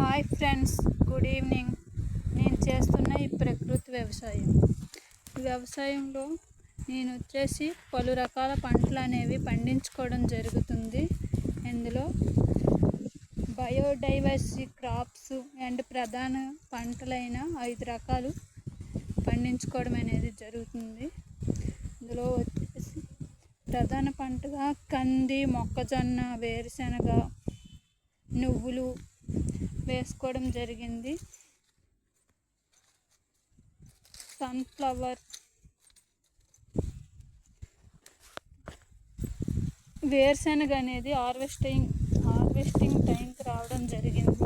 Hi friends, good evening. నేను చేస్తున్న ఈ ప్రకృతి వ్యవసాయంలో నేను వచ్చేసి పలు రకాల పంటలు అనేవి పండించుకోవడం జరుగుతుంది. ఇందులో బయోడైవర్సిటీ క్రాప్స్ అండ్ ప్రధాన పంటలైన 5 రకాలు పండించుకోవడం అనేది జరుగుతుంది. ఇందులో వచ్చేసి ప్రధాన పంటగా కంది, మొక్కజొన్న, వేరుశనగ, నువ్వులు వేసుకోవడం జరిగింది. సన్ఫ్లవర్, వేరుశనగ అనేది హార్వెస్టింగ్ టైంకి రావడం జరిగింది.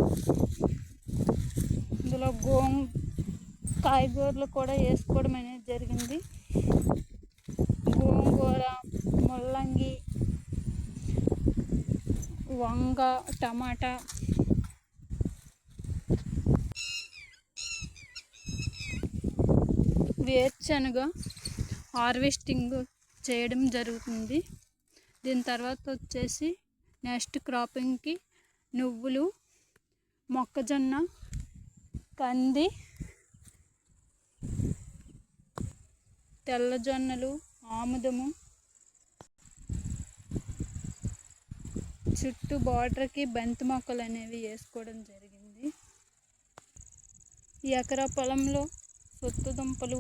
ఇందులో కాయగూరలు కూడా వేసుకోవడం అనేది జరిగింది. గోంగూర, ముల్లంగి, వంగ, టమాటా, వేరుశనగ హార్వెస్టింగ్ చేయడం జరుగుతుంది. దీని తర్వాత వచ్చేసి నెక్స్ట్ క్రాపింగ్కి నువ్వులు, మొక్కజొన్న, కంది, తెల్లజొన్నలు, ఆముదము, చుట్టూ బార్డర్కి బంతి మొక్కలు అనేవి వేసుకోవడం జరిగింది. ఈ ఎకరా పొలంలో సొత్తుదుంపలు,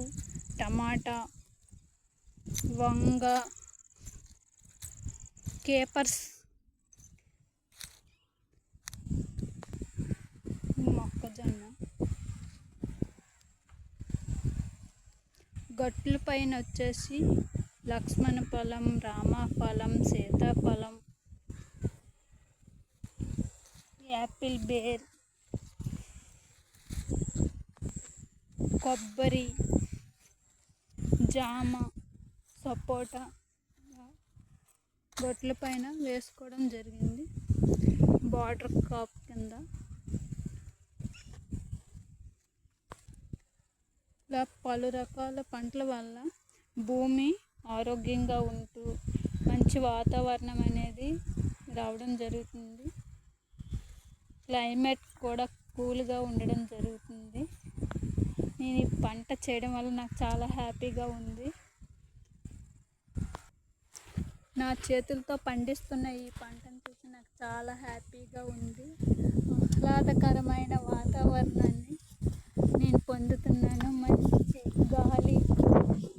టమాటా, వంగ, కేపర్స్, మొక్కజొన్న, గట్ల పైన వచ్చేసి లక్ష్మణ ఫలం, రామఫలం, సీతాఫలం, యాపిల్ బేర్, కొబ్బరి, జామ, సపోటా గొట్ల పైన వేసుకోవడం జరిగింది. బార్డర్ క్రాప్ కింద ఇలా పలు రకాల పంటల వల్ల భూమి ఆరోగ్యంగా ఉంటూ మంచి వాతావరణం అనేది రావడం జరుగుతుంది. క్లైమేట్ కూడా కూల్గా ఉండడం జరుగుతుంది. నేను ఈ పంట చేయడం వల్ల నాకు చాలా హ్యాపీగా ఉంది. నా చేతులతో పండిస్తున్న ఈ పంటను చూసి నాకు చాలా హ్యాపీగా ఉంది. ఆహ్లాదకరమైన వాతావరణాన్ని నేను పొందుతున్నాను. మంచి గాలి,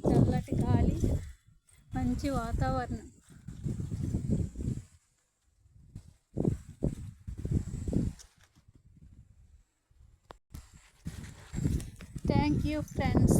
చల్లటి గాలి, మంచి వాతావరణం. Thank you friends.